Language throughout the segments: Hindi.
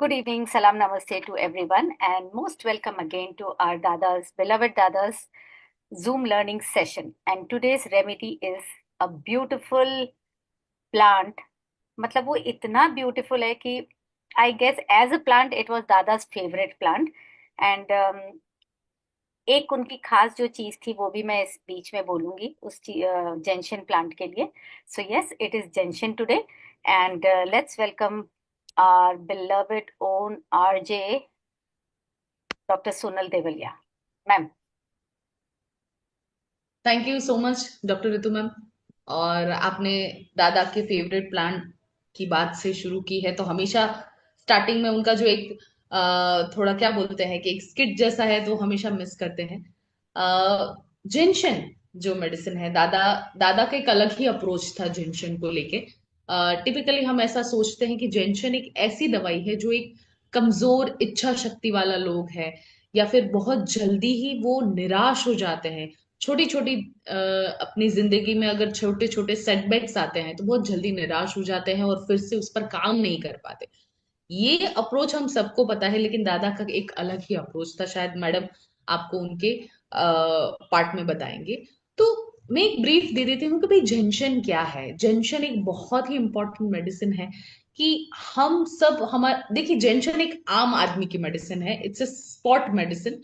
Good evening, salam namaste to everyone, and most welcome again to our beloved Dada's Zoom learning session. And today's remedy is a beautiful plant. मतलब वो इतना beautiful है कि I guess as a plant it was Dada's favorite plant. And एक उनकी खास जो चीज थी वो भी मैं इस बीच में बोलूंगी उस जेंशन प्लांट के लिए. So yes, it is gentian today. And let's welcome our beloved own RJ, Dr. Sonal Devaliya. Ma'am. Thank you so much doctor Ritu ma'am. और आपने दादा के फेवरेट प्लांट की बात से शुरू की है तो हमेशा स्टार्टिंग में उनका जो एक थोड़ा क्या बोलते हैं कि एक स्किट जैसा है तो हमेशा मिस करते हैं। जिनशन जो मेडिसिन है, दादा दादा का एक अलग ही अप्रोच था जिनशन को लेके। टिपिकली हम ऐसा सोचते हैं कि जिनशन एक ऐसी दवाई है जो एक कमजोर इच्छा शक्ति वाला लोग है या फिर बहुत जल्दी ही वो निराश हो जाते हैं। छोटी छोटी अपनी जिंदगी में अगर छोटे छोटे सेटबैक्स आते हैं तो बहुत जल्दी निराश हो जाते हैं और फिर से उस पर काम नहीं कर पाते। ये अप्रोच हम सबको पता है, लेकिन दादा का एक अलग ही अप्रोच था। शायद मैडम आपको उनके पार्ट में बताएंगे। तो मैं एक ब्रीफ दे देती हूँ कि भाई जेंशन क्या है। जेंशन एक बहुत ही इंपॉर्टेंट मेडिसिन है कि हम सब हमारे देखिए, जेंशन एक आम आदमी की मेडिसिन है। It's a spot medicine,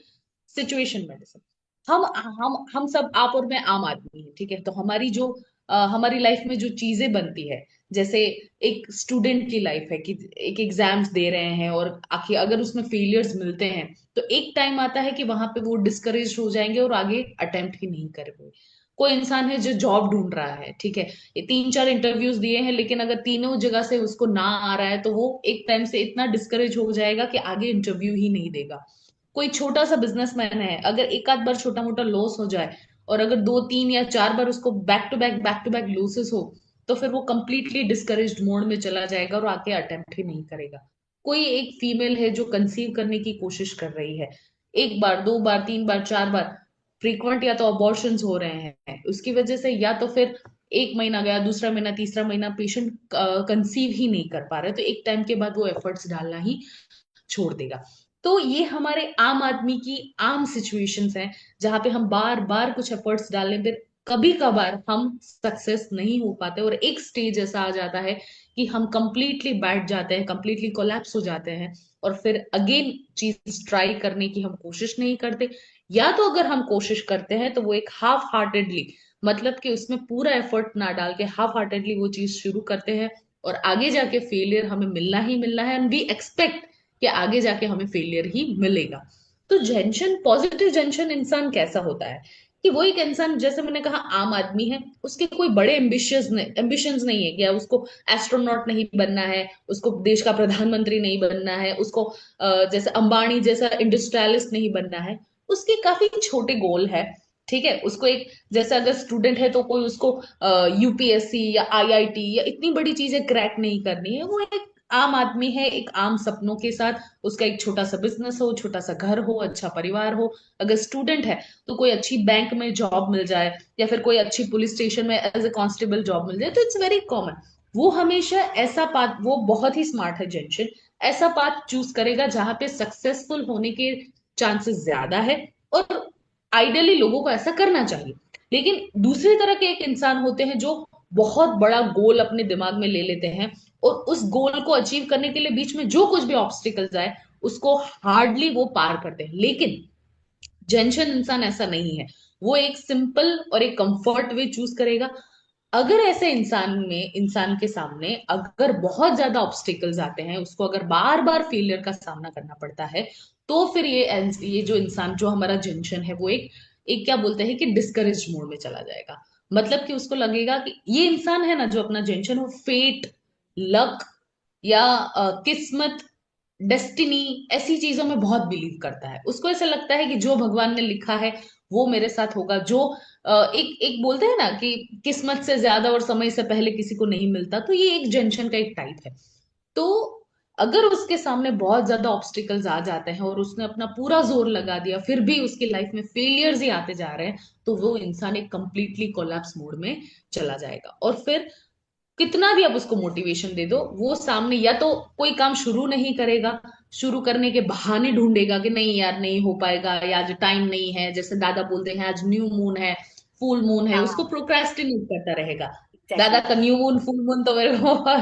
situation medicine. हम सब, आप और मैं आम आदमी है, ठीक है। तो हमारी जो हमारी लाइफ में जो चीजें बनती है, जैसे एक स्टूडेंट की लाइफ है कि एक एग्जाम्स दे रहे हैं और आखिर अगर उसमें फेलियर्स मिलते हैं तो एक टाइम आता है कि वहां पे वो डिस्करेज हो जाएंगे और आगे अटेम्प्ट ही नहीं करेंगे। कोई इंसान है जो जॉब ढूंढ रहा है, ठीक है, ये 3-4 इंटरव्यूज दिए हैं लेकिन अगर तीनों जगह से उसको ना आ रहा है तो वो एक टाइम से इतना डिस्करेज हो जाएगा कि आगे इंटरव्यू ही नहीं देगा। कोई छोटा सा बिजनेसमैन है, अगर एक आध बार छोटा मोटा लॉस हो जाए और अगर 2-3 या 4 बार उसको बैक टू बैक लॉसेस हो तो फिर वो कंप्लीटली डिस्करेज्ड मोड में चला जाएगा और आके अटेम्प्ट ही नहीं करेगा। कोई एक फीमेल है जो कंसीव करने की कोशिश कर रही है, एक बार, 2 बार, 3 बार, 4 बार फ्रीक्वेंट या तो अबॉर्शंस हो रहे हैं उसकी वजह से, या तो फिर एक महीना गया, दूसरा महीना, तीसरा महीना पेशेंट कंसीव ही नहीं कर पा रहे, तो एक टाइम के बाद वो एफर्ट्स डालना ही छोड़ देगा। तो ये हमारे आम आदमी की आम सिचुएशंस हैं जहां पे हम बार बार कुछ एफर्ट्स डालने पे कभी कभार हम सक्सेस नहीं हो पाते और एक स्टेज ऐसा आ जाता है कि हम कंप्लीटली बैठ जाते हैं, कंप्लीटली कोलैप्स हो जाते हैं और फिर अगेन चीज ट्राई करने की हम कोशिश नहीं करते। या तो अगर हम कोशिश करते हैं तो वो एक हाफ हार्टेडली, मतलब कि उसमें पूरा एफर्ट ना डाल के हाफ हार्टेडली वो चीज शुरू करते हैं और आगे जाके फेलियर हमें मिलना ही मिलना है एंड वी एक्सपेक्ट कि आगे जाके हमें फेलियर ही मिलेगा। तो जेंशन, पॉजिटिव जेंशन इंसान कैसा होता है कि वो एक इंसान, जैसे मैंने कहा, आम आदमी है, उसके कोई बड़े एम्बिशंस नहीं है, क्या उसको एस्ट्रोनॉट नहीं बनना है, उसको देश का प्रधानमंत्री नहीं बनना है, उसको जैसे अंबानी जैसा इंडस्ट्रियलिस्ट नहीं बनना है। उसके काफी छोटे गोल है, ठीक है। उसको एक, जैसे अगर स्टूडेंट है तो कोई उसको यूपीएससी या आईआईटी या इतनी बड़ी चीजें क्रैक नहीं करनी है। वो एक आम आदमी है, एक आम सपनों के साथ, उसका एक छोटा सा बिजनेस हो, छोटा सा घर हो, अच्छा परिवार हो। अगर स्टूडेंट है तो कोई अच्छी बैंक में जॉब मिल जाए या फिर कोई अच्छी पुलिस स्टेशन में एज ए कांस्टेबल जॉब मिल जाए, तो इट्स वेरी कॉमन। वो हमेशा ऐसा पाथ, वो बहुत ही स्मार्ट है जेंशन, ऐसा पाथ चूज करेगा जहां पे सक्सेसफुल होने के चांसेस ज्यादा है। और आइडियली लोगों को ऐसा करना चाहिए। लेकिन दूसरी तरह के एक इंसान होते हैं जो बहुत बड़ा गोल अपने दिमाग में ले लेते हैं और उस गोल को अचीव करने के लिए बीच में जो कुछ भी ऑब्स्टिकल्स आए उसको हार्डली वो पार करते हैं। लेकिन जेंशन इंसान ऐसा नहीं है, वो एक सिंपल और एक कंफर्ट वे चूज करेगा। अगर ऐसे इंसान के सामने अगर बहुत ज्यादा ऑब्स्टिकल्स आते हैं, उसको अगर बार बार फेलियर का सामना करना पड़ता है, तो फिर ये जो इंसान, जो हमारा जेंशन है, वो एक एक क्या बोलते हैं कि डिस्करेज मोड में चला जाएगा। मतलब कि उसको लगेगा कि ये इंसान है ना जो अपना जेंशन, वो फेट, लक या किस्मत, डेस्टिनी, ऐसी चीजों में बहुत बिलीव करता है। उसको ऐसा लगता है कि जो भगवान ने लिखा है वो मेरे साथ होगा। जो एक एक बोलते हैं ना कि किस्मत से ज्यादा और समय से पहले किसी को नहीं मिलता, तो ये एक जेंशन का एक टाइप है। तो अगर उसके सामने बहुत ज्यादा ऑब्स्टिकल्स आ जाते हैं और उसने अपना पूरा जोर लगा दिया फिर भी उसकी लाइफ में फेलियर्स ही आते जा रहे हैं, तो वो इंसान एक कंप्लीटली कोलैप्स मोड में चला जाएगा और फिर कितना भी आप उसको मोटिवेशन दे दो, वो सामने या तो कोई काम शुरू नहीं करेगा, शुरू करने के बहाने ढूंढेगा कि नहीं यार नहीं हो पाएगा, या आज टाइम नहीं है, जैसे दादा बोलते हैं आज न्यू मून है, फुल मून है, उसको हाँ, प्रोक्रेस्टिनेट करता रहेगा। दादा एग्जैक्टली। का न्यू मून फुल मून तो मेरे को बिल्कुल।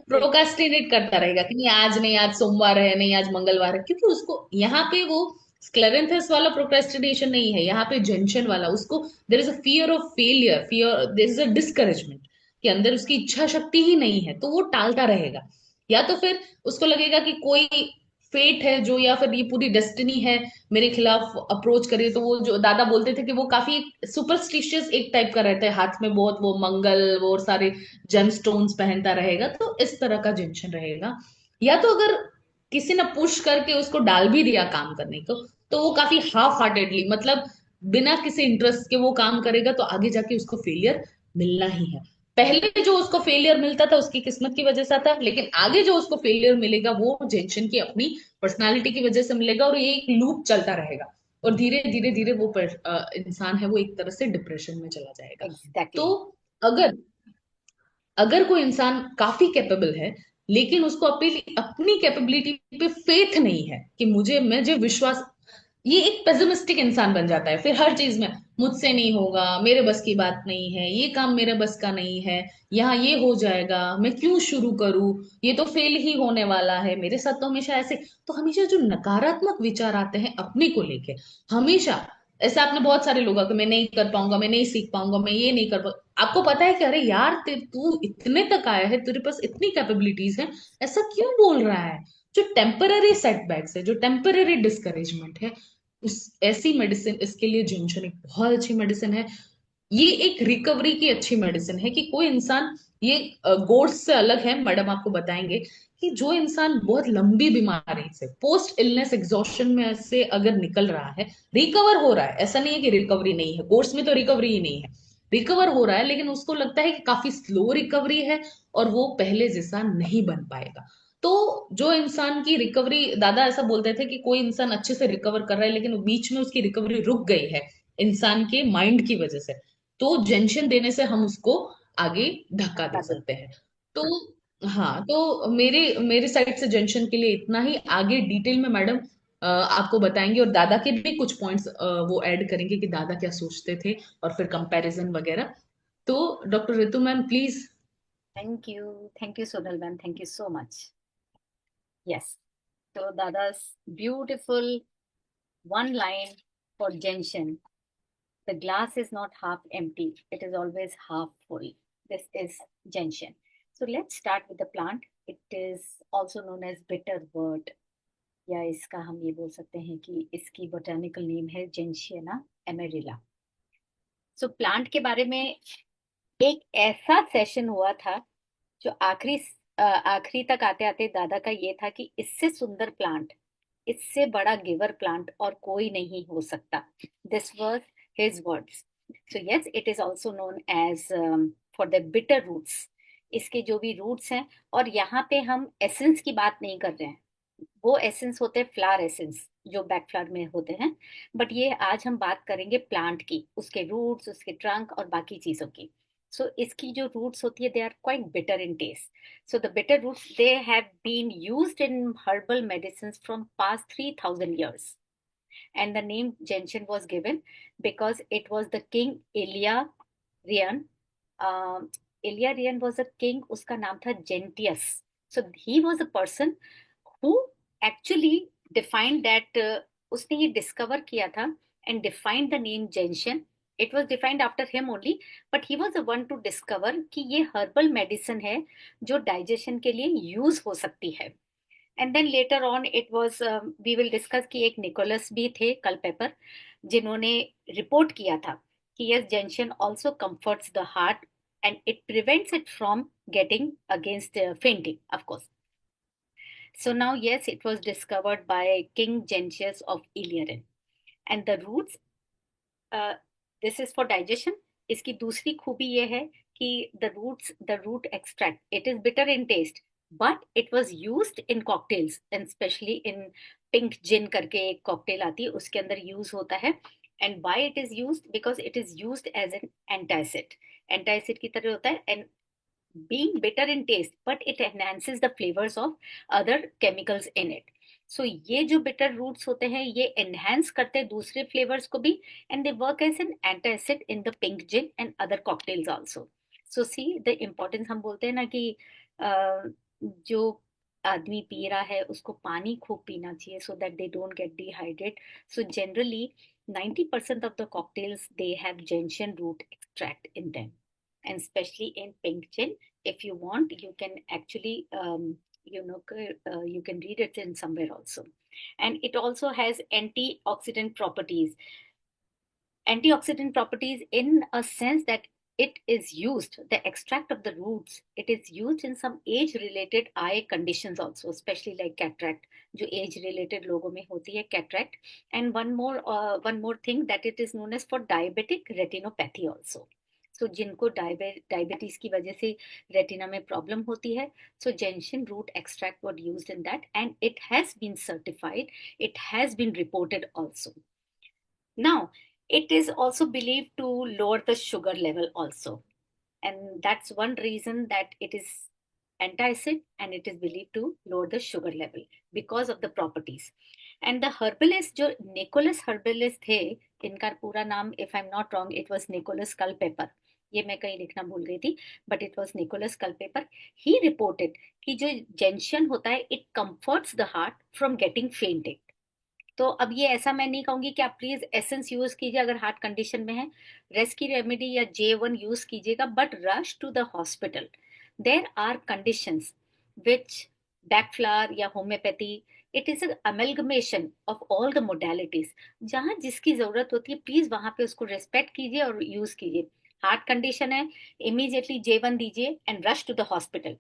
प्रोक्रेस्टिनेट करता रहेगा कि नहीं आज नहीं, आज सोमवार है, नहीं आज मंगलवार है, क्योंकि उसको यहाँ पे वो स्क्लेरेंथस वाला प्रोक्रेस्टिनेशन नहीं है, यहाँ पे जेंशन वाला, उसको there is a fear of failure, fear, there is a discouragement के अंदर, उसकी इच्छा शक्ति ही नहीं है, तो वो टालता रहेगा। या तो फिर उसको लगेगा कि कोई फेट है जो, या फिर ये पूरी डेस्टिनी है मेरे खिलाफ अप्रोच करे, तो वो जो दादा बोलते थे कि वो काफी सुपरस्टिशियस एक टाइप का रहता है, हाथ में बहुत वो मंगल वो सारे जेम स्टोन्स पहनता रहेगा, तो इस तरह का टेंशन रहेगा। या तो अगर किसी ने पुश करके उसको डाल भी दिया काम करने को, तो वो काफी हाफ हार्टेडली, मतलब बिना किसी इंटरेस्ट के वो काम करेगा, तो आगे जाके उसको फेलियर मिलना ही है। पहले जो उसको फेलियर मिलता था उसकी किस्मत की वजह से था, लेकिन आगे जो उसको फेलियर मिलेगा वो जेंशन की अपनी पर्सनालिटी की वजह से मिलेगा, और ये एक लूप चलता रहेगा, और धीरे धीरे धीरे वो इंसान है वो एक तरह से डिप्रेशन में चला जाएगा। तो एग्जैक्टली। अगर अगर कोई इंसान काफी कैपेबल है, लेकिन उसको अपनी अपनी कैपेबिलिटी पे फेथ नहीं है कि मुझे विश्वास, ये एक पेसिमिस्टिक इंसान बन जाता है फिर हर चीज में, मुझसे नहीं होगा, मेरे बस की बात नहीं है, ये काम मेरे बस का नहीं है, यहाँ ये हो जाएगा, मैं क्यों शुरू करूं, ये तो फेल ही होने वाला है, मेरे साथ तो हमेशा ऐसे। तो हमेशा जो नकारात्मक विचार आते हैं अपने को लेके, हमेशा ऐसे आपने बहुत सारे लोग कि मैं नहीं कर पाऊंगा, मैं नहीं सीख पाऊंगा, मैं ये नहीं कर पाऊंगा, आपको पता है कि अरे यार तू इतने तक आया है, तेरे पास इतनी कैपेबिलिटीज है, ऐसा क्यों बोल रहा है। जो टेम्पररी सेटबैक्स है, जो टेम्पररी डिस्करेजमेंट है, उस ऐसी मेडिसिन, इसके लिए जिंशन एक बहुत अच्छी मेडिसिन है। ये एक रिकवरी की अच्छी मेडिसिन है कि कोई इंसान, ये गोड्स से अलग है, मैडम आपको बताएंगे कि जो इंसान बहुत लंबी बीमारी से, पोस्ट इलनेस एग्जॉस्शन में से अगर निकल रहा है, रिकवर हो रहा है, ऐसा नहीं है कि रिकवरी नहीं है, कोर्स में तो रिकवरी ही नहीं है, रिकवर हो रहा है, लेकिन उसको लगता है कि काफी स्लो रिकवरी है और वो पहले जैसा नहीं बन पाएगा। तो जो इंसान की रिकवरी, दादा ऐसा बोलते थे कि कोई इंसान अच्छे से रिकवर कर रहा है लेकिन बीच में उसकी रिकवरी रुक गई है इंसान के माइंड की वजह से, तो जेंशन देने से हम उसको आगे धक्का दे बदल। सकते हैं। तो हाँ। हाँ, तो मेरे मेरे साइड से जेंशन के लिए इतना ही, आगे डिटेल में मैडम आपको बताएंगे, और दादा के भी कुछ पॉइंट्स वो ऐड करेंगे कि दादा क्या सोचते थे, और फिर कंपैरिजन वगैरह। तो doctor Ritu ma'am please. Thank you Sonal ma'am, thank you so much. Yes, तो दादा's beautiful one line for Genshin: the glass is not half empty, it is always half full. This is gentian. So let's start with the plant. It is also known as bitterwort, या इसका हम ये बोल सकते हैं कि इसकी बोटानिकल नेम है जेंशियना एमेरिला। सो प्लांट के बारे में एक ऐसा सेशन हुआ था जो आखिरी तक आते आते दादा का ये था कि इससे सुंदर प्लांट, इससे बड़ा गिवर प्लांट और कोई नहीं हो सकता। This was his words. So yes, it is also known as for the bitter roots. इसके जो भी रूट्स हैं, और यहाँ पे हम एसेंस की बात नहीं कर रहे हैं, वो एसेंस होते हैं फ्लावर एसेंस जो बैक फ्लावर में होते हैं, बट ये आज हम बात करेंगे प्लांट की, उसके रूट्स, उसके ट्रंक और बाकी चीजों की। सो इसकी जो रूट्स होती है they are quite bitter in taste. So the bitter roots they have been used in herbal medicine from past 3000 years, and the name gentian was given because it was the king Illyrian. uh, Illyrian was a king, उसका नाम था Gentius. So he was a person who actually defined that, उसने ये डिस्कवर किया था and defined the name gentian. It was defined after him only, but he was the one to discover कि ये हर्बल मेडिसिन है जो डाइजेशन के लिए यूज हो सकती है। And then later on it was, we will discuss कि एक निकोलस भी थे कल्पेपर जिन्होंने रिपोर्ट किया था कि yes, gentian also comforts the heart and it prevents it from getting against fainting, of course. So now, yes, it was discovered by King Gentius of Illyrian. And the roots, uh, this is for digestion. इसकी दूसरी खूबी ये है कि the root extract, it is bitter in taste, but it was used in cocktails and especially in pink gin करके एक cocktail आती है, उसके अंदर use होता है. And why it is used? Because it is used as an antacid. Antacid की तरह होता है, and being bitter in taste, but it enhances the flavors of other chemicals in it. So ये जो bitter roots होते हैं ये enhance करते हैं दूसरे flavors को भी, and they work as an antacid in the pink gin and other cocktails also. So see the importance, हम बोलते हैं ना कि जो आदमी पी रहा है उसको पानी खूब पीना चाहिए so that they don't get dehydrated. So generally 90% of the cocktails they have gentian root extract in them, and especially in pink gin. If you want, you can actually you can read it in somewhere also. And it also has antioxidant properties in a sense that it is used, the extract of the roots, it is used in some age related eye conditions also, especially like cataract, जो age related लोगों में होती है cataract. And one more thing, that it is known as for diabetic retinopathy also. So जिनको डायबिटीज की वजह से रेटिना में प्रॉब्लम होती है, so gentian root extract was used in that, and it has been certified, it has been reported also. Now, it is also believed to lower the sugar level also. And that's one reason that it is antacid, and it is believed to lower the sugar level because of the properties. And the herbalist, जो निकोलस herbalist थे, इनका पूरा नाम, if I'm not wrong, it was Nicholas Culpeper. ये मैं कहीं लिखना भूल गई थी, but it was Nicholas Culpeper. He reported कि जो gentian होता है, it comforts the heart from getting fainted. तो अब ये ऐसा मैं नहीं कहूंगी कि आप प्लीज एसेंस यूज कीजिए अगर हार्ट कंडीशन में है, रेस्क्यू रेमेडी या J1 यूज कीजिएगा, but rush to the hospital. There are conditions which Bach flower या homeopathy, it is amalgamation of all the modalities. जहां जिसकी जरूरत होती है प्लीज वहां पे उसको रेस्पेक्ट कीजिए और यूज कीजिए. हार्ट कंडीशन है, इमीडिएटली J1 दीजिए and rush to the hospital.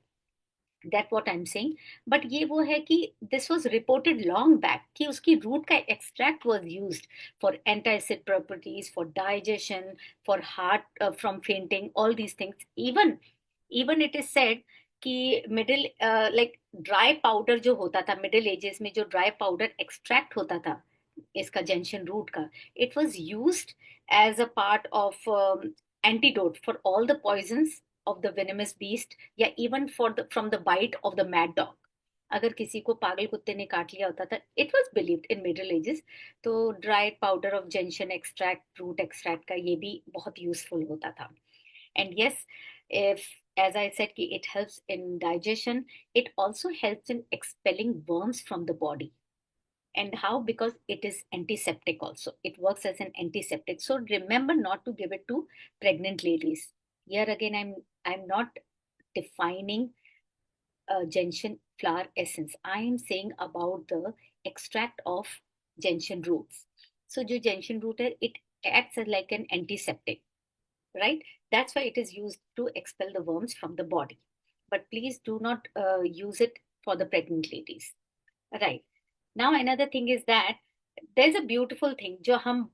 That what I am saying. But ये वो है कि this was reported long back कि उसकी रूट का extract was used for antacid properties, for digestion, for heart from fainting, all these things. Even it is said कि मिडिल लाइक ड्राई पाउडर जो होता था मिडिल एजेस में, जो ड्राई पाउडर एक्सट्रैक्ट होता था इसका जेंशन रूट का, it was used as a part of antidote for all the poisons of the venomous beast, या even for the from the bite of the mad dog. अगर किसी को पागल कुत्ते ने काट लिया होता था, it was believed in middle ages, तो dried powder of gentian extract, root extract का ये भी बहुत यूजफुल होता था. And yes, if as I said कि it helps in digestion, it also helps in expelling worms from the body. And how? Because it is antiseptic also, it works as an antiseptic. So remember not to give it to pregnant ladies. Here again, I'm not defining gentian flower essence. I am saying about the extract of gentian roots. So जो gentian root है, it acts as like an antiseptic, right? That's why it is used to expel the worms from the body. But please do not use it for the pregnant ladies, right? Now another thing is that there's a beautiful thing जो हम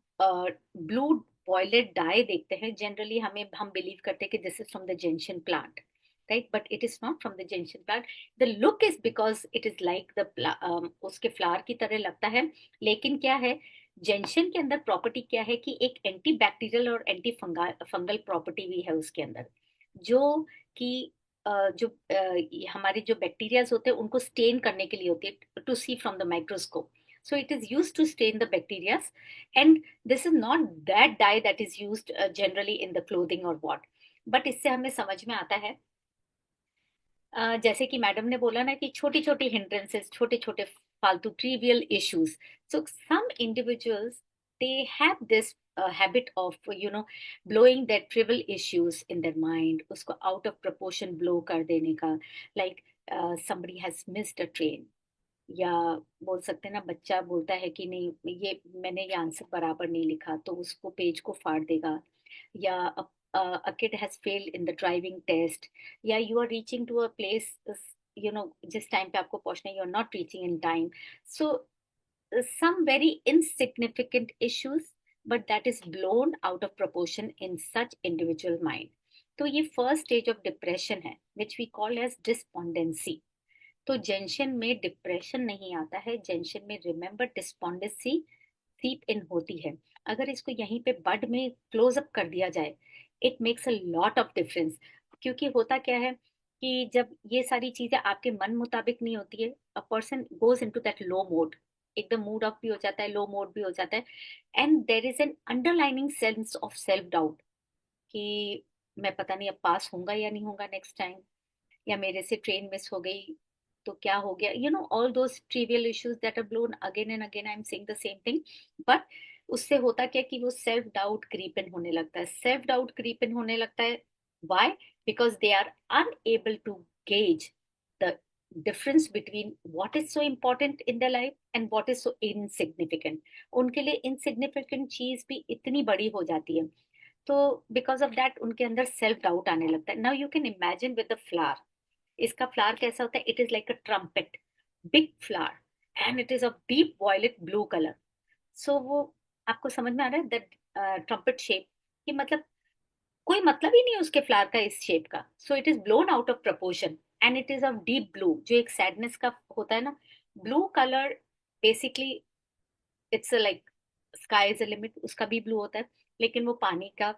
blue violet dye देखते हैं, generally हम believe करते हैं कि this is from the gentian plant, right? But it is not from the gentian plant. The look is because it is like the उसके flower की तरह लगता है, लेकिन क्या है, जेंशन के अंदर प्रॉपर्टी क्या है कि एक एंटी बैक्टीरियल और एंटी फंगल प्रॉपर्टी भी है उसके अंदर, जो कि जो हमारे जो बैक्टीरियाज होते हैं उनको स्टेन करने के लिए होती है, to see from the microscope. So it is used to stain the bacteria, and this is not that dye that is used generally in the clothing or what. But इससे हमें समझ में आता है, जैसे कि मैडम ने बोला ना कि छोटी छोटी हिंड्रेंसेस, छोटे छोटे फालतू trivial issues. So some individuals they have this habit of blowing their trivial issues in their mind, उसको आउट ऑफ proportion blow कर देने का. Like somebody has missed a train, या बोल सकते हैं ना, बच्चा बोलता है कि नहीं ये मैंने ये आंसर बराबर नहीं लिखा, तो उसको पेज को फाड़ देगा. या a kid has failed in the driving test, या you are reaching to a place, जिस टाइम पे आपको पहुंचना है, you are not reaching in time. So some very insignificant issues, but that is blown out of proportion in such individual mind. तो ये फर्स्ट स्टेज ऑफ डिप्रेशन है, which we call as despondency. तो जेंशन में डिप्रेशन नहीं आता है, जेंशन में रिमेंबर डिस्पोंडेंसी सीप इन होती है. अगर इसको यहीं पे बड में क्लोज अप कर दिया जाए, it makes a lot of difference. क्योंकि होता क्या है, कि जब ये सारी चीजें आपके मन मुताबिक नहीं होती है, a person goes into that low mode, एकदम मूड ऑफ भी हो जाता है, लो मोड भी हो जाता है, and there is an underlining sense of self doubt कि मैं पता नहीं अब पास होऊंगा या नहीं होगा नेक्स्ट टाइम, या मेरे से ट्रेन मिस हो गई तो क्या हो गया, you know all those trivial issues that are blown again and again, I am saying the same thing. But उससे होता क्या कि वो सेल्फ डाउट क्रीप इन होने लगता है, सेल्फ डाउट क्रीप इन होने लगता है। Why? Because they are unable to gauge the difference between what is so important in the life and what is so insignificant. उनके लिए इनसिग्निफिकेंट चीज भी इतनी बड़ी हो जाती है, तो बिकॉज ऑफ दैट उनके अंदर सेल्फ डाउट आने लगता है। Now you can imagine with the flower, इसका फ्लावर कैसा होता है, it is like a trumpet, big flower, and it is of deep violet blue colour. सो वो आपको समझ में आ रहा है दैट ट्रम्पेट शेप, कि मतलब कोई मतलब ही नहीं है उसके फ्लावर का इस शेप का, so it is blown out of proportion, and it is of deep blue, जो एक सैडनेस का होता है ना, blue colour, basically it's like sky is a limit, उसका भी ब्लू होता है, लेकिन वो पानी का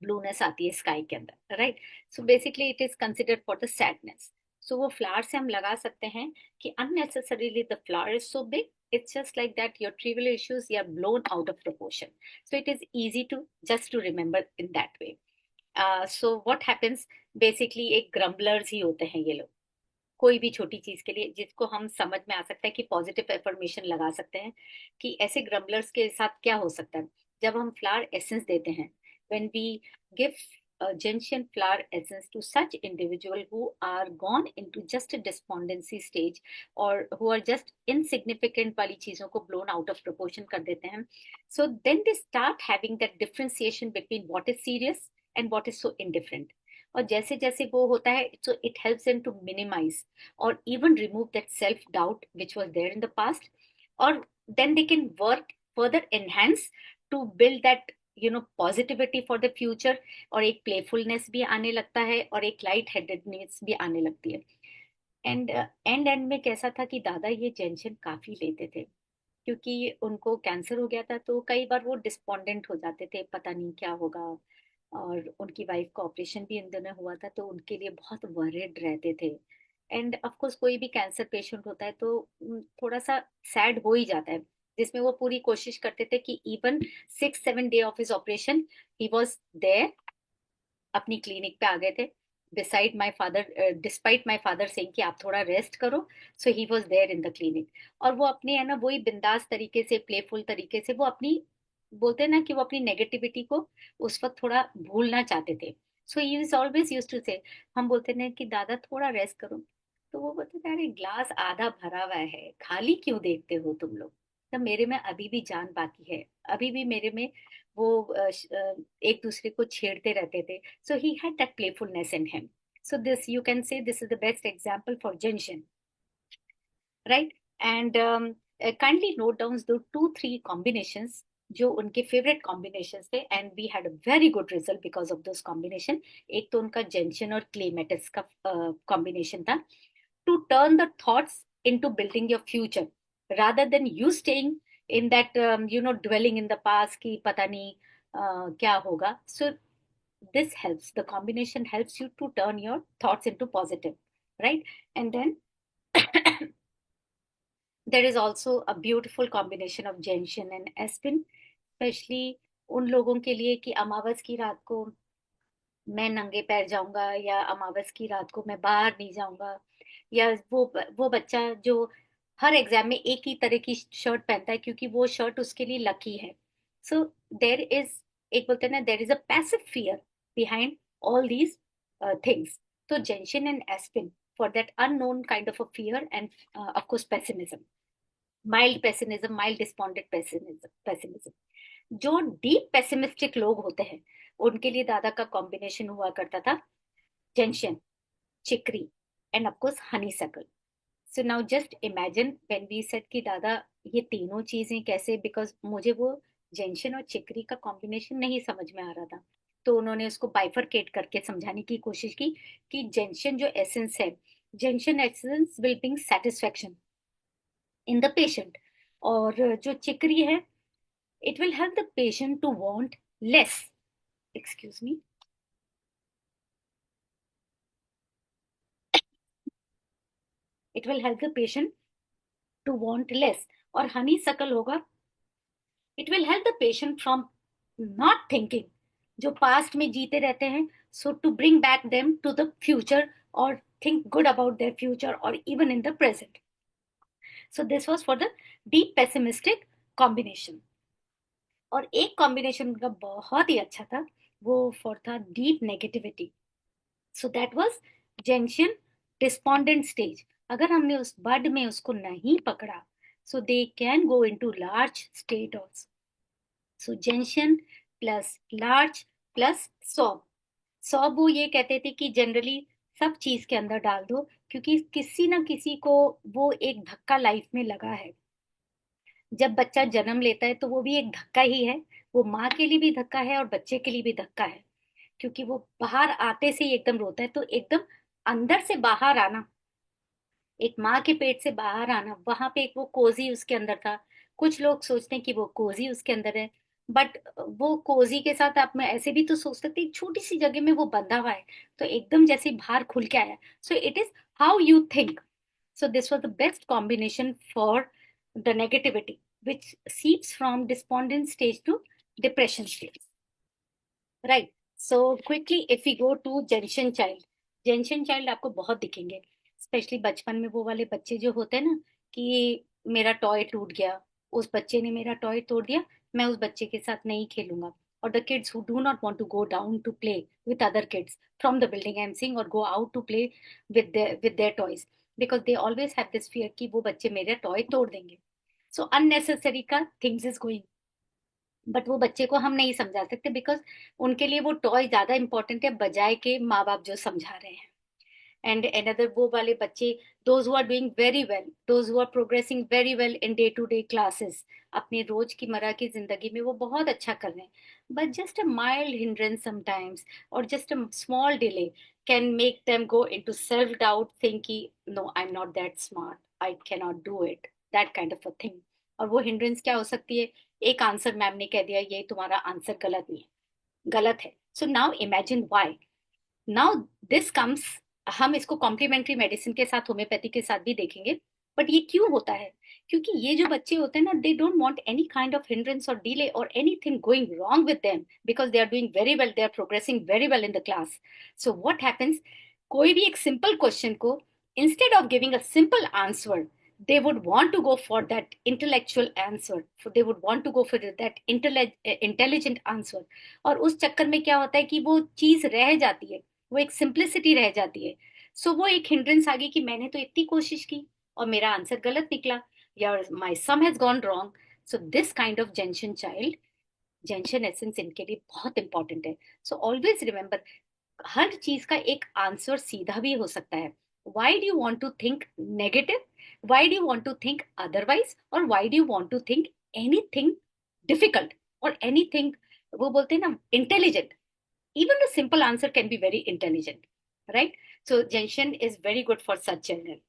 ब्लूनेस आती है स्काई के अंदर, right? So basically it is considered for the sadness. So वो फ्लावर से हम लगा सकते हैं कि unnecessarily the flower is so big, it's just like that your trivial issues are blown out of proportion. So it is easy to just to remember in that way. So what happens, basically एक grumblers ही होते हैं ये लोग, कोई भी छोटी चीज के लिए जिसको हम समझ में आ सकता है कि पॉजिटिव एफर्मेशन लगा सकते हैं, कि ऐसे ग्रम्बलर्स के साथ क्या हो सकता है। जब हम फ्लावर एसेंस देते हैं, when we give gentian flower essence to such individual who are gone into just a despondency stage, or who are just insignificant वाली चीजों को blown out of proportion कर देते हैं, so then they start having that differentiation between what is serious and what is so indifferent. और जैसे जैसे वो होता है, so it helps them to minimize or even remove that self doubt which was there in the past, or then they can work further enhance to build that positivity for the future, और एक playfulness भी आने लगता है और एक लाइट हेडेडनेस भी आने लगती है। एंड में कैसा था कि दादा ये टेंशन काफी लेते थे, क्योंकि उनको कैंसर हो गया था, तो कई बार वो डिस्पोंडेंट हो जाते थे, पता नहीं क्या होगा। और उनकी वाइफ का ऑपरेशन भी इन दिनों हुआ था, तो उनके लिए बहुत वरिड रहते थे। एंड ऑफ कोर्स कोई भी कैंसर पेशेंट होता है तो थोड़ा सा सैड हो ही जाता है, जिसमें वो पूरी कोशिश करते थे कि even 6-7 day of his operation he was there, अपनी क्लिनिक पे आ गए थे, decide my father despite my father saying कि आप थोड़ा रेस्ट करो, so he was there in the clinic. और वो अपने है ना वही बिंदास तरीके से, प्लेफुल तरीके से, वो अपनी बोलते हैं ना कि वो अपनी नेगेटिविटी को उस वक्त थोड़ा भूलना चाहते थे। So he is always use to say, हम बोलते ना कि दादा थोड़ा रेस्ट करो, तो वो बोलते थे अरे ग्लास आधा भरा हुआ है, खाली क्यों देखते हो तुम लोग, तो मेरे में अभी भी जान बाकी है, अभी भी मेरे में वो एक दूसरे को छेड़ते रहते थे। So he had that playfulness in him. So this, you can say, this is the best example for Jinshin, right? And kindly note down the 2-3 combinations जो उनके फेवरेट कॉम्बिनेशंस थे, and we had a very good result because of those combination. एक तो उनका जेंशन और क्लेमेटिस का कॉम्बिनेशन था, to turn the thoughts into building your future rather than you staying in that dwelling in the past कि पता नहीं क्या होगा। So this helps, the combination helps you to turn your thoughts into positive, right? And then there is also a beautiful combination of gentian and aspen, especially उन लोगों के लिए कि अमावस की रात को मैं नंगे पैर जाऊंगा, या अमावस की रात को मैं बाहर नहीं जाऊंगा, या वो बच्चा जो हर एग्जाम में एक ही तरह की शर्ट पहनता है क्योंकि वो शर्ट उसके लिए लकी है। सो देर इज, एक बोलते हैं ना, there is a passive fear behind all these things. तो gentian and aspen for that unknown kind of a fear, and of course pessimism, mild pessimism, mild despondent pessimism. जो डीप पेसिमिस्टिक लोग होते हैं उनके लिए दादा का कॉम्बिनेशन हुआ करता था gentian, chicory, and of course honeysuckle. So now just imagine when we said कि दादा ये तीनों चीजें कैसे, बिकॉज मुझे वो जेंशन और चिकरी का कॉम्बिनेशन नहीं समझ में आ रहा था, तो उन्होंने उसको बाइफरकेट करके समझाने की कोशिश की कि जेंशन जो एसेंस है, gentian essence will bring satisfaction in the patient, और जो चिकरी है, it will help the patient to want less, excuse me, it will help the patient to want less. और हनी सकल होगा, it will help the patient from not thinking, जो पास्ट में जीते रहते हैं, so to bring back them to the future और think good about their future or even in the present. So this was for the deep pessimistic combination. और एक कॉम्बिनेशन उनका बहुत ही अच्छा था, वो फॉर था deep negativity. So that was gentian despondent stage. अगर हमने उस बड में उसको नहीं पकड़ा, so they can go into large state also. So gentian plus large plus sob. Sob वो ये कहते थे कि जनरली सब चीज के अंदर डाल दो, क्योंकि किसी ना किसी को वो एक धक्का लाइफ में लगा है. जब बच्चा जन्म लेता है तो वो भी एक धक्का ही है. वो माँ के लिए भी धक्का है और बच्चे के लिए भी धक्का है, क्योंकि वो बाहर आते से ही एकदम रोता है. तो एकदम अंदर से बाहर आना, एक माँ के पेट से बाहर आना, वहां पे एक वो कोजी उसके अंदर था. कुछ लोग सोचते हैं कि वो कोजी उसके अंदर है, बट वो कोजी के साथ आप में ऐसे भी तो सोच सकते हैं, एक छोटी सी जगह में वो बंधा हुआ है, तो एकदम जैसे बाहर खुल के आया. So it is how you think. So this was the best combination for the negativity, which seeps from despondent stage to depression stage. Right. So quickly, if we go to Gentian child, Gentian child आपको बहुत दिखेंगे, स्पेशली बचपन में वो वाले बच्चे जो होते हैं ना, कि मेरा टॉय टूट गया, उस बच्चे ने मेरा टॉय तोड़ दिया, मैं उस बच्चे के साथ नहीं खेलूंगा. और the kids who do not want to go down to play with other kids from the building I'm seeing, or go out to play with their toys, because they always have this fear कि वो बच्चे मेरा टॉय तोड़ देंगे. So unnecessary का things is going. बट वो बच्चे को हम नहीं समझा सकते, बिकॉज उनके लिए वो टॉय ज्यादा इंपॉर्टेंट है बजाय के माँ बाप जो समझा रहे हैं. एंड अनदर वो वाले बच्चे, those who are doing very well, those who are progressing very well in day to day classes, अपने रोज की मर्रा की जिंदगी में वो बहुत अच्छा कर रहे हैं, but just a mild hindrance sometimes और just a small delay can make them go into self doubt, think कि no I am not that smart, I can not do it, that kind of a thing. और वो हिंड्रेंस क्या हो सकती है? एक आंसर मैम ने कह दिया, ये तुम्हारा आंसर गलत नहीं है, गलत है. So now imagine why. Now this comes, हम इसको कॉम्प्लीमेंट्री मेडिसिन के साथ, होम्योपैथी के साथ भी देखेंगे. बट ये क्यों होता है? क्योंकि ये जो बच्चे होते हैं ना, they don't want any kind of hindrance और डिले और anything going wrong with them, because they are doing very well, they are progressing very well in the class. So what happens, कोई भी एक सिंपल क्वेश्चन को, instead of giving a simple answer, they would want to go for that intellectual answer, they would want to go for that intelligent answer. और उस चक्कर में क्या होता है कि वो चीज रह जाती है, वो एक सिंप्लिसिटी रह जाती है. सो वो एक हिंड्रेंस आ गई कि मैंने तो इतनी कोशिश की और मेरा आंसर गलत निकला, या my sum has gone wrong. So this kind of gentian child, gentian essence इनके लिए बहुत इंपॉर्टेंट है. सो ऑलवेज रिमेंबर, हर चीज का एक आंसर सीधा भी हो सकता है. Why do you want to think negative, why do you want to think otherwise, और why do you want to think anything difficult और एनीथिंग, वो बोलते हैं ना, intelligent. even a simple answer can be very intelligent, right? So gentian is very good for such children.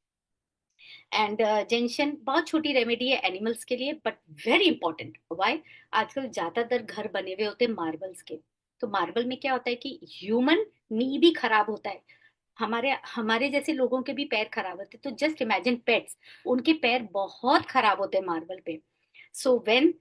And gentian बहुत छोटी रेमेडी है एनिमल्स के लिए, बट वेरी इंपॉर्टेंट. वाई? आजकल ज्यादातर घर बने हुए होते हैं मार्बल्स के. तो मार्बल में क्या होता है कि ह्यूमन नी भी खराब होता है, हमारे हमारे जैसे लोगों के भी पैर खराब होते हैं. तो जस्ट इमेजिन पेट्स, उनके पैर बहुत खराब होते हैं मार्बल पे. So when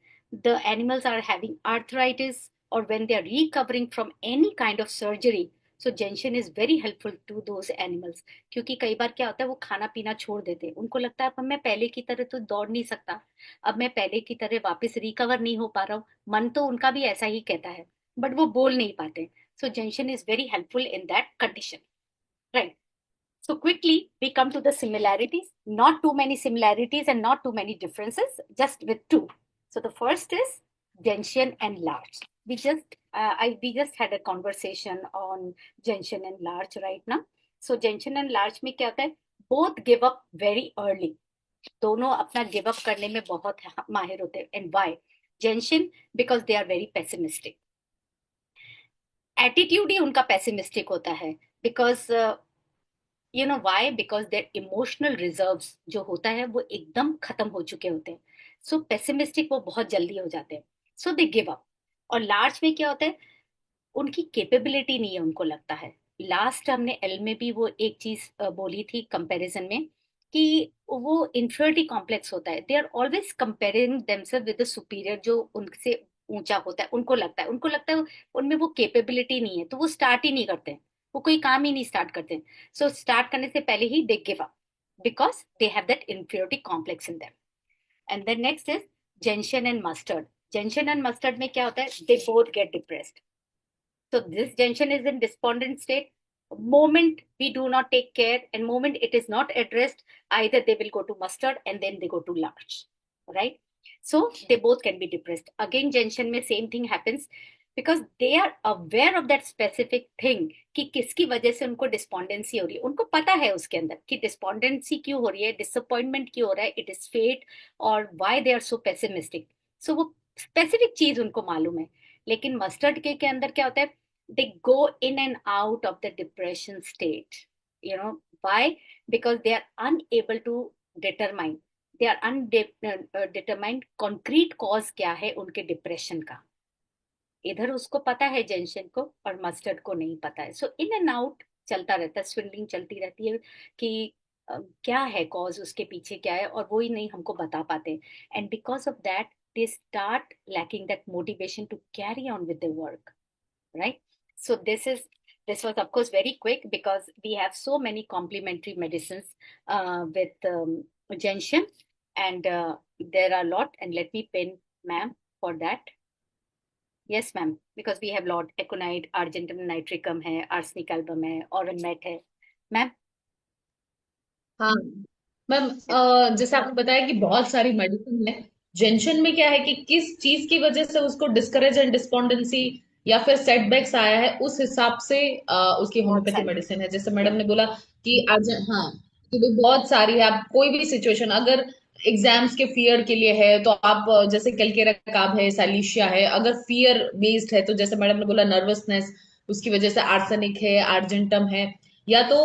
the animals are having arthritis, or when they are recovering from any kind of surgery, so gentian is very helpful to those animals. क्योंकि कई बार क्या होता है, वो खाना पीना छोड़ देते हैं, उनको लगता है अब मैं पहले की तरह तो दौड़ नहीं सकता, अब मैं पहले की तरह वापस रिकवर नहीं हो पा रहा हूँ. मन तो उनका भी ऐसा ही कहता है, बट वो बोल नहीं पाते. सो gentian is very helpful in that condition, right? So quickly we come to the similarities. Not too many similarities and not too many differences, just with two. So the first is gentian and large. We just had a conversation on gentian and large right now. So gentian and large में क्या होता है? Both give up very early. दोनों अपना गिव अप करने में बहुत माहिर होते हैं. And why? Gentian, because they are very pessimistic. Attitude ही उनका पेसिमिस्टिक होता है. Because you know why? Because their emotional reserves जो होता है वो एकदम खत्म हो चुके होते हैं. सो पेसिमिस्टिक वो बहुत जल्दी हो जाते हैं, सो दे गिव अप. और लार्ज में क्या होता है, उनकी कैपेबिलिटी नहीं है, उनको लगता है. लास्ट हमने एल में भी वो एक चीज बोली थी कंपैरिजन में, कि वो इंफीरियरिटी कॉम्प्लेक्स होता है, they are always comparing themselves with the superior जो उनसे ऊंचा होता है। उनको लगता है उनमें वो कैपेबिलिटी नहीं है, तो वो स्टार्ट ही नहीं करते हैं, वो कोई काम ही नहीं स्टार्ट करते। सो स्टार्ट करने से पहले ही they give up because they have that inferiority complex in them. And then next is gentian and mustard. Gentian and mustard में क्या होता है, they both get depressed. So this tension is in despondent state. Moment we do not take care and moment it is not addressed, either they will go to mustard and then they go to large, right? So they both can be depressed. Again, tension में same thing happens because they are aware of that specific thing कि किसकी वजह से उनको डिस्पोंडेंसी हो रही है। उनको पता है उसके अंदर कि डिस्पोंडेंसी क्यों हो रही है, डिसअपॉइंटमेंट क्यों हो रहा है, इट इज फेट और why they are so pessimistic. So वो स्पेसिफिक चीज उनको मालूम है। लेकिन मस्टर्ड के अंदर क्या होता है, they go in and out of the depression state. You know why? Because they are unable to determine, they are undetermined concrete cause क्या है उनके डिप्रेशन का। इधर उसको पता है जेंशन को और मस्टर्ड को नहीं पता है। सो इन एंड आउट चलता रहता है, स्विंडलिंग चलती रहती है कि क्या है कॉज, उसके पीछे क्या है, और वो ही नहीं हमको बता पाते। And because of that they start lacking that motivation to carry on with the work, right? So this was of course very quick because we have so many complementary medicines with gentian, and there are a lot. And let me pin ma'am for that. Yes ma'am, because we have lot Econite, argentum nitricum है, arsenic album है, oran met है ma'am. हाँ मैम, जैसे आपने बताया कि बहुत सारी मेडिसिन है। जेंशन में क्या है कि किस चीज की वजह से उसको डिस्करेज एंड डिस्पोंडेंसी या फिर सेटबैक्स आया है, उस हिसाब से उसकी बहुत होम्योपैथी सारी मेडिसिन है। जैसे मैडम yes ने बोला कि आज, हाँ, कि वो बहुत सारी है। आप कोई भी सिचुएशन, अगर एग्जाम्स के फियर के लिए है तो आप जैसे कैलकेरा काब है, सैलिशिया है। अगर फियर बेस्ड है तो जैसे मैडम ने बोला नर्वसनेस, उसकी वजह से आर्सेनिक है, आर्जेंटम है। या तो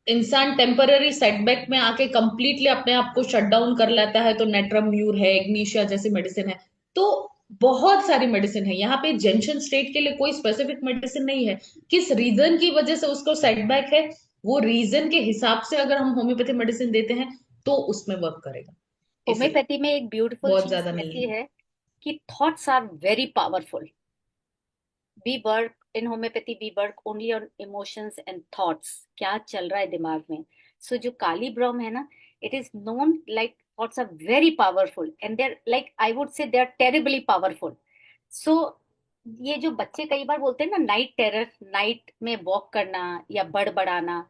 इंसान टेम्पररी सेटबैक में आके कंप्लीटली अपने आप को शट डाउन कर लेता है तो नेट्रम म्यूर है, इग्निशिया जैसी मेडिसिन है। तो बहुत सारी मेडिसिन है यहाँ पे। जेंशन स्टेट के लिए कोई स्पेसिफिक मेडिसिन नहीं है। किस रीजन की वजह से उसको सेटबैक है, वो रीजन के हिसाब से अगर हम होम्योपैथी मेडिसिन देते हैं तो उसमें वर्क करेगा। इसलिए होम्योपैथी में एक ब्यूटीफुल बहुत चीज ज्यादा नहीं ऐसी है। है कि thoughts are very powerful. we work in homeopathy, we work only on emotions and thoughts, क्या चल रहा है दिमाग में। सो जो काली ब्रह्म है ना, it is known like thoughts are very powerful and they're like I would say they are terribly powerful. So ये जो बच्चे कई बार बोलते हैं ना नाइट टेरर, नाइट में वॉक करना या बड़बड़ाना,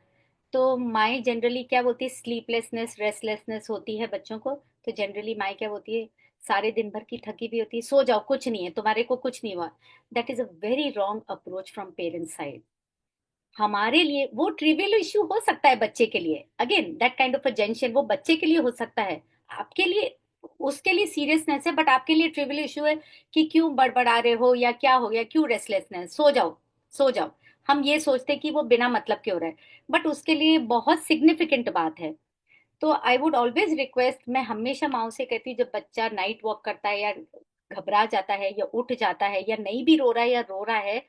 तो माए जनरली क्या बोलती है, स्लीपलेसनेस रेस्टलेसनेस होती है बच्चों को। तो जनरली माए क्या बोलती है, सारे दिन भर की थकी भी होती है, सो जाओ कुछ नहीं है, तुम्हारे को कुछ नहीं हुआ। That is a very wrong approach from parents side. हमारे लिए वो ट्रिवियल इश्यू हो सकता है, बच्चे के लिए again that kind of a gentian वो बच्चे के लिए हो सकता है, आपके लिए उसके लिए सीरियसनेस है, बट आपके लिए ट्रिवियल इश्यू है कि क्यों बड़बड़ा रहे हो या क्या हो गया, क्यों रेस्टलेसनेस, सो जाओ सो जाओ। हम ये सोचते हैं कि वो बिना मतलब के हो रहा है, बट उसके लिए बहुत सिग्निफिकेंट बात है। तो आई वुड ऑलवेज रिक्वेस्ट, मैं हमेशा माओ से कहती हूँ, जब बच्चा नाइट वॉक करता है या घबरा जाता है या उठ जाता है या नहीं भी रो रहा है या रो रहा है,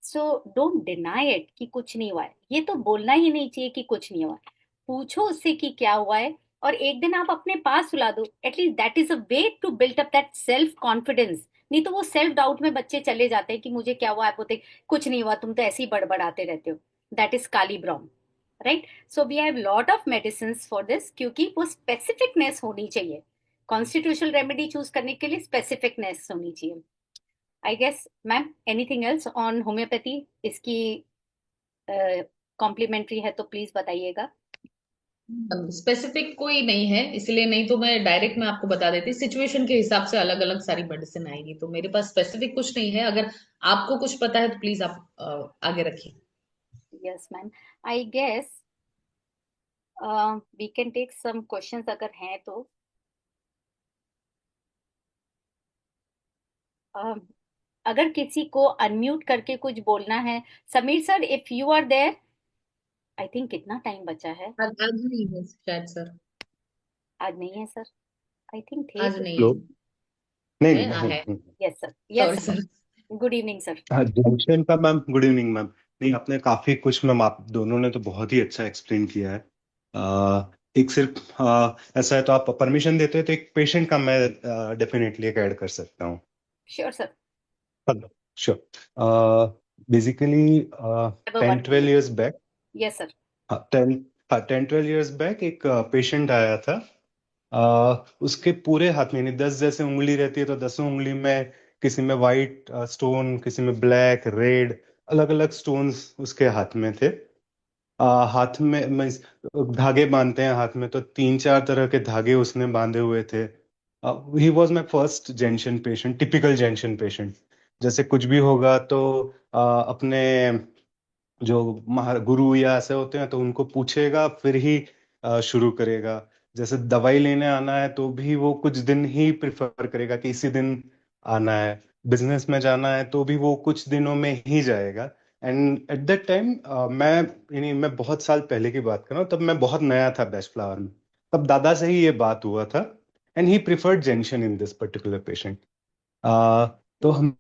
सो डोंट डिनाई इट कि कुछ नहीं हुआ है। ये तो बोलना ही नहीं चाहिए कि कुछ नहीं हुआ है। पूछो उससे कि क्या हुआ है, और एक दिन आप अपने पास सुला दो। At least that is a way to build up that self confidence. नहीं तो वो सेल्फ डाउट में बच्चे चले जाते हैं कि मुझे क्या हुआ, आप बोलते कुछ नहीं हुआ, तुम तो ऐसे ही बड़बड़ाते रहते हो। That is kali brom, right? So we have lot of medicine for this, क्योंकि वो स्पेसिफिकनेस होनी चाहिए। कॉन्स्टिट्यूशनल रेमेडी चूज करने के लिए स्पेसिफिकनेस होनी चाहिए। I guess ma'am anything else on homeopathy, इसकी कॉम्प्लीमेंट्री है तो प्लीज बताइएगा। स्पेसिफिक कोई नहीं है, इसलिए नहीं तो मैं डायरेक्ट मैं आपको बता देती। सिचुएशन के हिसाब से अलग अलग सारी मेडिसिन आएगी, तो मेरे पास स्पेसिफिक कुछ नहीं है। अगर आपको कुछ पता है तो प्लीज आप आगे रखिए। Yes ma'am, I guess we can take some questions अगर हैं तो। uh, अगर किसी को अनम्यूट करके कुछ बोलना है, Sameer sir if you are there. I think कितना टाइम बचा है? आज नहीं है शायद सर। आज नहीं है सर, आई थिंक थे आज कुछ। नहीं हेलो। है। नहीं है, नहीं हाँ है। Yes sir, sorry yes sir. Sir, good evening sir. हाँ, जंक्शन का मैम, गुड इवनिंग मैम। नहीं, आपने काफी कुछ, मैम आप दोनों ने तो बहुत ही अच्छा एक्सप्लेन किया है। एक सिर्फ ऐसा है तो आप परमिशन देते हो तो एक पेशेंट का मैं डेफिनेटली एक ऐड कर सकता हूँ। Sure, sir. Hello, sure. Basically Have a 10-12 1 minute. Years back, Yes, sir. हाँ 10-12 इयर्स बैक एक पेशेंट आया था। उसके पूरे हाथ में, यानी 10 जैसे उंगली रहती है तो 10 उंगली में, किसी में वाइट स्टोन, किसी में ब्लैक, रेड, अलग अलग स्टोन्स उसके हाथ में थे। हाथ में मीन्स धागे बांधते हैं हाथ में, तो 3-4 तरह के धागे उसने बांधे हुए थे। He was my first gentian patient, typical gentian patient. जैसे कुछ भी होगा तो अपने जो गुरु या ऐसे होते हैं तो उनको पूछेगा फिर ही शुरू करेगा। जैसे दवाई लेने आना है तो भी वो कुछ दिन ही प्रिफर करेगा कि इसी दिन आना है। बिजनेस में जाना है तो भी वो कुछ दिनों में ही जाएगा। एंड एट दैट टाइम मैं, यानी मैं बहुत साल पहले की बात कर रहा हूँ, तब मैं बहुत नया था बेस्ट फ्लावर में। तब दादा से ही ये बात हुआ था, and he preferred gentian in this particular patient. तो हम